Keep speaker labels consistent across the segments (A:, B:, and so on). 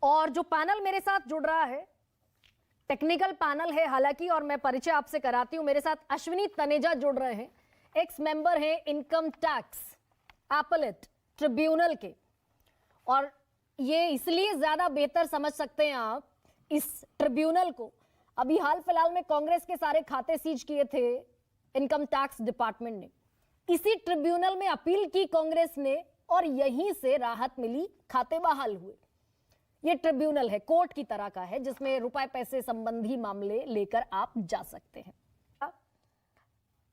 A: और जो पैनल मेरे साथ जुड़ रहा है, टेक्निकल पैनल है हालांकि, और मैं परिचय आपसे कराती हूं। मेरे साथ अश्विनी तनेजा जुड़ रहे हैं, एक्स मेंबर हैं इनकम टैक्स अपीलेट ट्रिब्यूनल के, और ये इसलिए ज्यादा बेहतर समझ सकते हैं आप इस ट्रिब्यूनल को। अभी हाल फिलहाल में कांग्रेस के सारे खाते सीज किए थे इनकम टैक्स डिपार्टमेंट ने, इसी ट्रिब्यूनल में अपील की कांग्रेस ने और यहीं से राहत मिली, खाते बहाल हुए। ये ट्रिब्यूनल है, कोर्ट की तरह का है, जिसमें रुपए पैसे संबंधी मामले लेकर आप जा सकते हैं।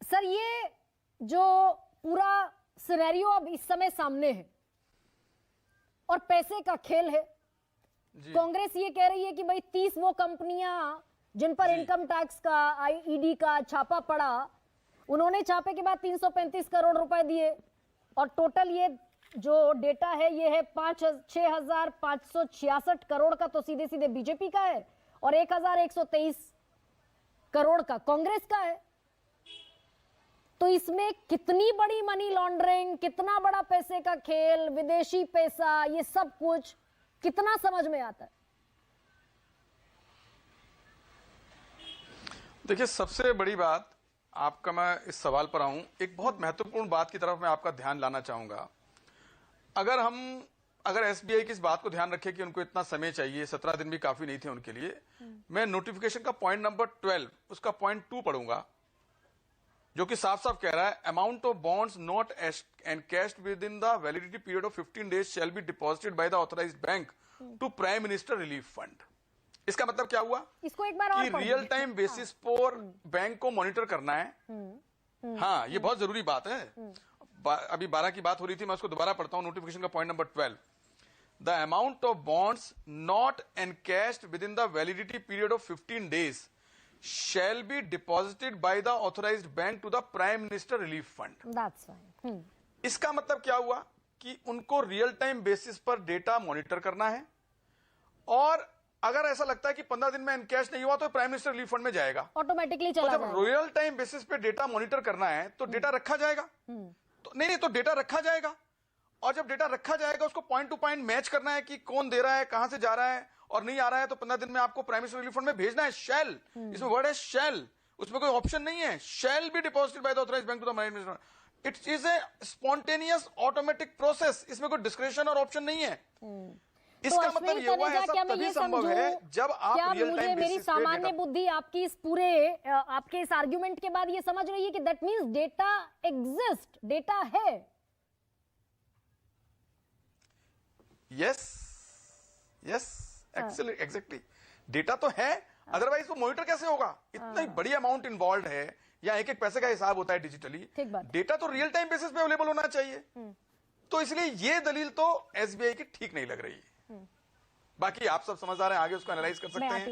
A: सर, ये जो पूरा सिनेरियो अब इस समय सामने है और पैसे का खेल है, कांग्रेस ये कह रही है कि भाई 30 वो कंपनियां जिन पर इनकम टैक्स का ईडी का छापा पड़ा, उन्होंने छापे के बाद 335 करोड़ रुपए दिए, और टोटल ये जो डेटा है ये है 6,566 करोड़ का तो सीधे सीधे बीजेपी का है, और 1,123 करोड़ का कांग्रेस का है। तो इसमें कितनी बड़ी मनी लॉन्ड्रिंग, कितना बड़ा पैसे का खेल, विदेशी पैसा, ये सब कुछ कितना समझ में आता है?
B: देखिए, सबसे बड़ी बात आपका, मैं इस सवाल पर आऊं, एक बहुत महत्वपूर्ण बात की तरफ मैं आपका ध्यान लाना चाहूंगा। अगर एसबीआई की इस बात को ध्यान रखे कि उनको इतना समय चाहिए, 17 दिन भी काफी नहीं थे उनके लिए, मैं नोटिफिकेशन का पॉइंट नंबर 12 उसका पॉइंट 2 पढ़ूंगा, जो कि साफ साफ कह रहा है, amount of bonds not encashed within the validity period of 15 days shall be deposited by the authorised bank to prime minister relief fund. इसका मतलब क्या हुआ?
A: इसको एक बार और
B: कि रियल टाइम बेसिस पर बैंक को मॉनिटर करना है। हाँ, ये बहुत जरूरी बात है। अभी 12 की बात हो रही थी, मैं उसको दोबारा पढ़ता हूं, नोटिफिकेशन का point number 12। The amount of bonds not encashed within the validity period of 15 days shall be deposited by the authorised bank to the prime minister relief fund.
A: That's fine.
B: इसका मतलब क्या हुआ कि उनको real time basis पर data monitor करना है, और अगर ऐसा लगता है कि 15 दिन में एनकैश नहीं हुआ तो प्राइम मिनिस्टर रिलीफ फंड में जाएगा,
A: ऑटोमेटिकली चला
B: जाएगा। जब रियल टाइम बेसिस पे डेटा मॉनिटर करना है तो डेटा रखा जाएगा। तो नहीं, तो डेटा रखा जाएगा, और जब डेटा रखा जाएगा उसको पॉइंट टू पॉइंट मैच करना है कि कौन दे रहा है, कहां से जा रहा है, और नहीं आ रहा है तो 15 दिन में आपको प्राइम मिनिस्टर रिलीफ फंड में भेजना है। शैल, इसमें वर्ड है शैल, उसमें कोई ऑप्शन नहीं है। Shall be deposited by the authorised bank to the prime minister. It is a spontaneous automatic process, इसमें कोई डिस्क्रिप्शन और ऑप्शन नहीं है। इसका
A: तो
B: मतलब ये हुआ है, सब तभी संभव है जब आप रियल टाइम
A: मेरी सामान्य बुद्धि आपकी इस पूरे आपके इस आर्ग्यूमेंट के बाद ये समझ रही है कि that means data exist, data है।
B: यस, एग्जैक्टली, डेटा तो है, अदरवाइज वो मॉनिटर कैसे होगा? इतनी बड़ी अमाउंट इन्वॉल्व है, या एक एक पैसे का हिसाब होता है डिजिटली, डेटा तो रियल टाइम बेसिस पे अवेलेबल होना चाहिए। तो इसलिए ये दलील तो एसबीआई की ठीक नहीं लग रही है। बाकी आप सब समझदार हैं, आगे उसको एनालाइज कर सकते हैं।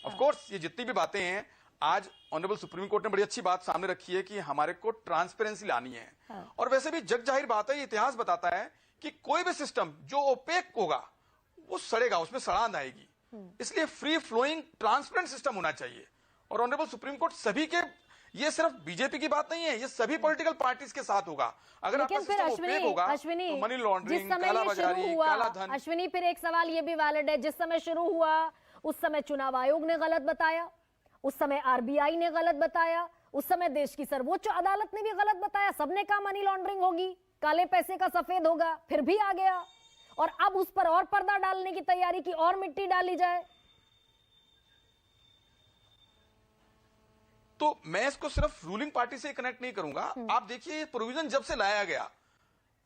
B: ऑफ कोर्स ये जितनी भी बातें हैं, आज ऑनरेबल सुप्रीम कोर्ट ने बड़ी अच्छी बात सामने रखी है कि हमारे को ट्रांसपेरेंसी लानी है। और वैसे भी जग जाहिर बात है, इतिहास बताता है कि कोई भी सिस्टम जो ओपेक होगा वो सड़ेगा, उसमें सड़ांध आएगी। इसलिए फ्री फ्लोइंग ट्रांसपेरेंट सिस्टम होना चाहिए। और ऑनरेबल सुप्रीम कोर्ट सभी के, ये सिर्फ बीजेपी की बात नहीं है, ये सभी पॉलिटिकल पार्टीज के साथ होगा। अगर आपका सिस्टम ओपेक होगा तो मनी लॉन्ड्रिंग, कालाबाजारी, काला धन।
A: अश्विनी, फिर एक सवाल ये भी वैलिड है, जिस समय शुरू हुआ उस समय चुनाव आयोग ने गलत बताया, उस समय आरबीआई ने गलत बताया, उस समय देश की सर्वोच्च अदालत ने भी गलत बताया, सबने कहा मनी लॉन्ड्रिंग होगी, काले पैसे का सफेद होगा, फिर भी आ गया। और अब उस पर और पर्दा डालने की तैयारी की, और मिट्टी डाली जाए।
B: तो मैं इसको सिर्फ रूलिंग पार्टी से कनेक्ट नहीं करूंगा। आप देखिए, ये प्रोविजन जब से लाया गया,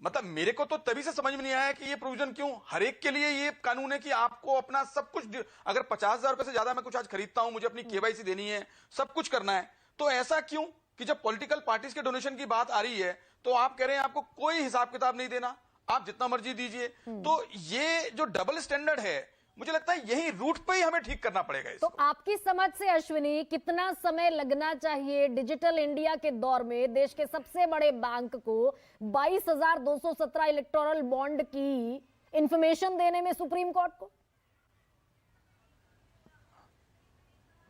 B: मतलब मेरे को तो तभी से समझ में नहीं आया कि ये प्रोविजन क्यों हर एक के लिए ये कानून है कि आपको अपना सब कुछ, अगर 50,000 रुपए से ज्यादा मैं कुछ आज खरीदता हूं, मुझे अपनी केवाईसी देनी है, सब कुछ करना है, तो ऐसा क्यों कि जब पॉलिटिकल पार्टीज के डोनेशन की बात आ रही है तो आप कह रहे हैं आपको कोई हिसाब किताब नहीं देना, आप जितना मर्जी दीजिए। तो ये जो डबल स्टैंडर्ड है, मुझे लगता है यही रूट पे ही हमें ठीक करना पड़ेगा इसको।
A: तो आपकी समझ से अश्विनी, कितना समय लगना चाहिए डिजिटल इंडिया के दौर में देश के सबसे बड़े बैंक को 22,217 इलेक्टोरल बॉन्ड की इंफॉर्मेशन देने में सुप्रीम कोर्ट को?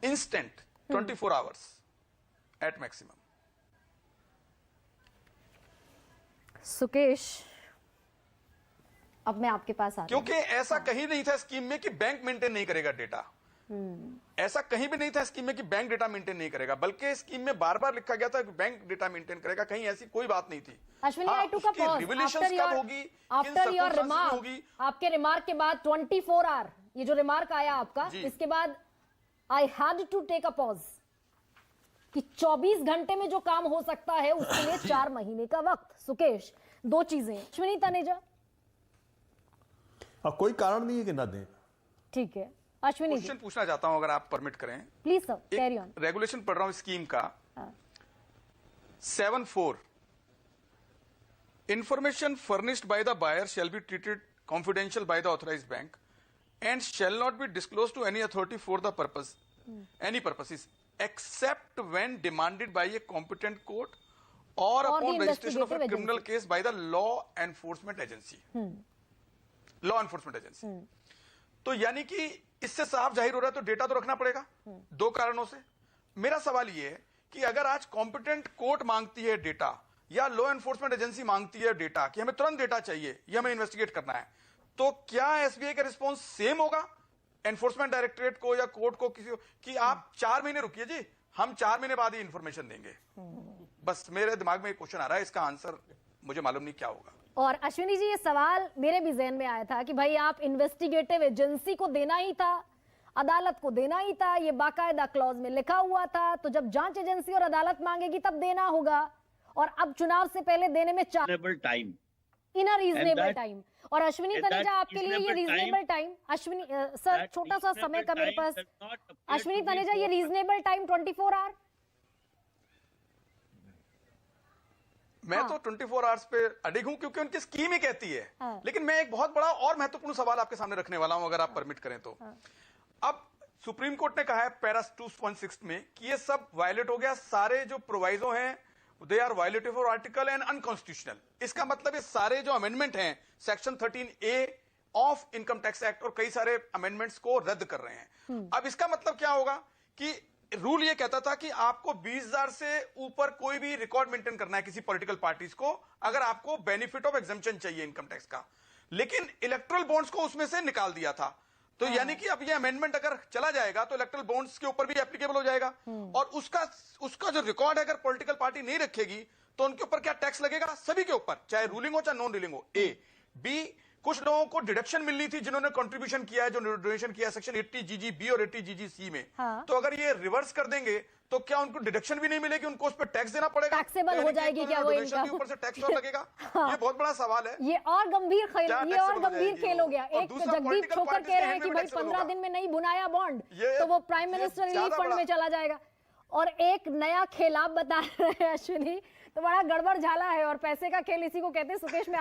B: Instant, 24 hours at maximum.
A: Sukesh, अब मैं आपके पास आ रही हूं।
B: क्योंकि ऐसा कहीं नहीं था स्कीम में कि बैंक मेंटेन नहीं करेगा डेटा। ऐसा कहीं भी नहीं था स्कीम में कि बैंक डेटा मेंटेन नहीं करेगा, बल्कि स्कीम में बार बार लिखा गया था कि बैंक डेटा मेंटेन करेगा। कहीं ऐसी कोई बात नहीं थी।
A: Ashwini, I took a pause after your remark, आपके रिमार्क के बाद 24 आवर, ये जो रिमार्क आया आपका, इसके बाद I had to take a pause कि 24 घंटे में जो काम हो सकता है उसके लिए 4 महीने का वक्त। सुकेश, दो चीजें। अश्विनी तनेजा,
C: कोई कारण नहीं है कि ना दें।
A: ठीक है, अश्विनी जी
B: क्वेश्चन पूछना चाहता हूं अगर आप परमिट करें।
A: Please sir, carry on.
B: Regulation पढ़ रहा हूं स्कीम का 7(4) information furnished by the buyer shall be treated confidential by the authorised bank and shall not be disclosed to any authority for the purpose, any purposes, except when demanded by a competent court or upon registration of a criminal case by the law enforcement agency. Law enforcement agency. तो यानी कि इससे साफ जाहिर हो रहा है तो डेटा तो रखना पड़ेगा। दो कारणों से मेरा सवाल ये है कि अगर आज कॉम्पिटेंट कोर्ट मांगती है डेटा या लॉ एनफोर्समेंट एजेंसी मांगती है डेटा कि हमें तुरंत डेटा चाहिए, ये हमें इन्वेस्टिगेट करना है, तो क्या एसबीआई का रिस्पॉन्स सेम होगा एनफोर्समेंट डायरेक्टरेट को या कोर्ट को, किसी को, कि आप 4 महीने रुकिए जी, हम 4 महीने बाद ही इंफॉर्मेशन देंगे? बस मेरे दिमाग में एक क्वेश्चन आ रहा है, इसका आंसर मुझे मालूम नहीं क्या होगा।
A: और अश्विनी जी, ये सवाल मेरे भी जहन में आया था कि भाई आप इन्वेस्टिगेटिव एजेंसी को देना ही था, अदालत को देना ही था, ये बाकायदा क्लॉज में लिखा हुआ था, तो जब जांच एजेंसी और अदालत मांगेगी तब देना होगा, और अब चुनाव से पहले देने में time, in a reasonable time. और अश्विनी तनेजा, आपके लिए ये रीजनेबल टाइम, अश्विनी सर छोटा सा समय का मेरे पास, अश्विनी तनेजा, ये रीजनेबल टाइम 24 आवर?
B: मैं तो 24 आवर्स पे अडिग हूं क्योंकि उनकी स्कीम ही कहती है। लेकिन मैं एक बहुत बड़ा और महत्वपूर्ण सवाल आपके सामने रखने वाला हूं, अगर आप परमिट करें तो। अब सुप्रीम कोर्ट ने कहा है पैरा 2.6 में कि ये सब वायलेट हो गया, सारे जो प्रोवाइजो हैं they are violative of article and unconstitutional. इसका मतलब ये सारे जो अमेंडमेंट हैं section 13A of income tax act और कई सारे अमेंडमेंट्स को रद्द कर रहे हैं। अब इसका मतलब क्या होगा कि रूल ये कहता था कि आपको 20,000 से ऊपर कोई भी रिकॉर्ड मेंटेन करना है किसी पॉलिटिकल पार्टीज को, अगर आपको बेनिफिट ऑफ एग्जेम्पशन चाहिए इनकम टैक्स का। लेकिन इलेक्ट्रल बॉन्ड्स को उसमें से निकाल दिया था। तो यानी कि अब ये अमेंडमेंट अगर चला जाएगा तो इलेक्ट्रल बॉन्ड्स के ऊपर भी एप्लीकेबल हो जाएगा, और उसका जो रिकॉर्ड है अगर पॉलिटिकल पार्टी नहीं रखेगी तो उनके ऊपर क्या टैक्स लगेगा? सभी के ऊपर, चाहे रूलिंग हो चाहे नॉन रूलिंग हो। ए बी, कुछ लोगों को डिडक्शन मिलनी थी जिन्होंने कंट्रीब्यूशन किया है, जो डोनेशन किया है सेक्शन 80GG(B) और 80GG(C) में। तो अगर ये रिवर्स कर देंगे तो क्या उनको डिडक्शन भी नहीं मिलेगी, उनको उस पर टैक्स देना पड़ेगा?
A: टैक्सेबल हो जाएगी क्या वो इनका?
B: ऊपर से टैक्स और लगेगा। ये बहुत बड़ा सवाल है।
A: ये और गंभीर खेल हो गया। एक जगदीप छोकर कह रहे हैं कि भाई 15 दिन में नहीं बुनाया बॉन्ड तो वो प्राइम मिनिस्टर रिलीफ फंड में चला जाएगा, और एक नया खेल आप बता रहे हैं अश्विनी, तो बड़ा गड़बड़ झाला है, और पैसे का खेल इसी को कहते हैं। सुकेश में